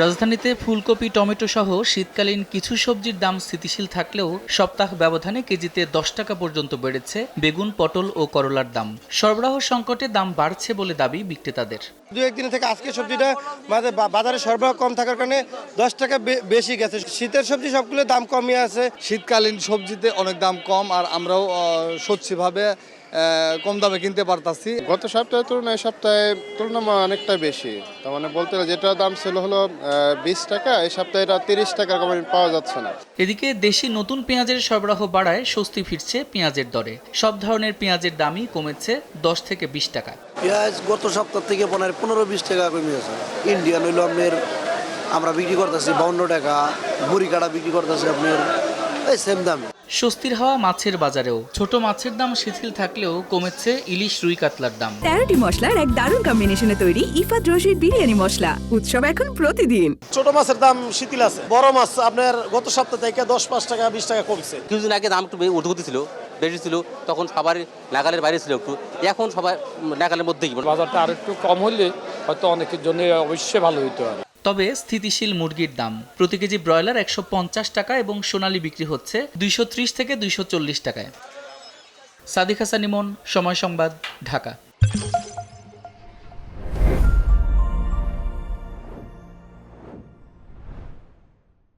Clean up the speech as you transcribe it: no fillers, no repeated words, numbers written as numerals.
রাজধানীতে ফুলকপি, টমেটো সহ শীতকালীন কিছু সবজির দাম স্থিতিশীল থাকলেও সপ্তাহ ব্যবধানে কেজিতে 10 টাকা পর্যন্ত বেড়েছে বেগুন, পটল ও করলার দাম। সরবরাহ সংকটে দাম বাড়ছে বলে দাবি বিক্রেতাদের। 2-1 দিন থেকে আজকে সবজিটা বাজারে সরবরাহ কম থাকার কারণে 10 টাকা বেশি গেছে। শীতের সবজি সবগুলোর দাম কমই আছে। শীতকালীন সবজিতে অনেক দাম কম, আর আমরাও সচ্ছিভাবে কম দামে কিনতে পারতাছি। গত সপ্তাহের তুলনায় সপ্তাহে তুলনায় অনেকটা বেশি। তার মানে বলতে গেলে যেটা দাম ছিল হলো 20 টাকা, এই সপ্তাহে এটা 30 টাকার কমে পাওয়া যাচ্ছে না। এদিকে দেশি নতুন পেঁয়াজের সরবরাহ বাড়ায় স্বস্তি ফিরছে পেঁয়াজের দরে। সব ধরনের পেঁয়াজের দামই কমেছে 10 থেকে 20 টাকা। পেঁয়াজ গত সপ্তাহ থেকে 15-20 টাকা কমে গেছে। ইন্ডিয়ান হইলো আপনার আমরা বিক্রি করতেছি 52 টাকা, মুড়ি কাটা বিক্রি করতেছি আপনার এই সেম দামে। স্বস্তির হাওয়া মাছের বাজারেও। ছোট মাছের দাম শিথিল থাকলেও কমেছে ইলিশ, রুই কাতলার দাম। 13টি মশলার এক দারুণ কম্বিনেশনে তৈরি ইফাত রশিদ বিরিয়ানি মশলা। উৎসব এখন প্রতিদিন। ছোট মাছের দাম শিথিল আছে। বড় মাছ আপনার গত সপ্তাহ থেকে 10-5 টাকা 20 টাকা কমছে। কিছুদিন আগে দাম একটু ঊর্ধ্বগতি ছিল, বেশি ছিল, তখন সবার নাগালের বাইরে ছিল একটু, এখন সবাই নাগালের মধ্যেই। বাজারটা আর একটু কম হলে হয়তো অনেকের জন্য অবশ্যই ভালো হইতো। তবে স্থিতিশীল মুরগির দাম প্রতি কেজি ব্রয়লার 150 টাকা এবং সোনালী বিক্রি হচ্ছে 230 থেকে 240 টাকায়। সাদিক হাসান ইমন, সময় সংবাদ, ঢাকা।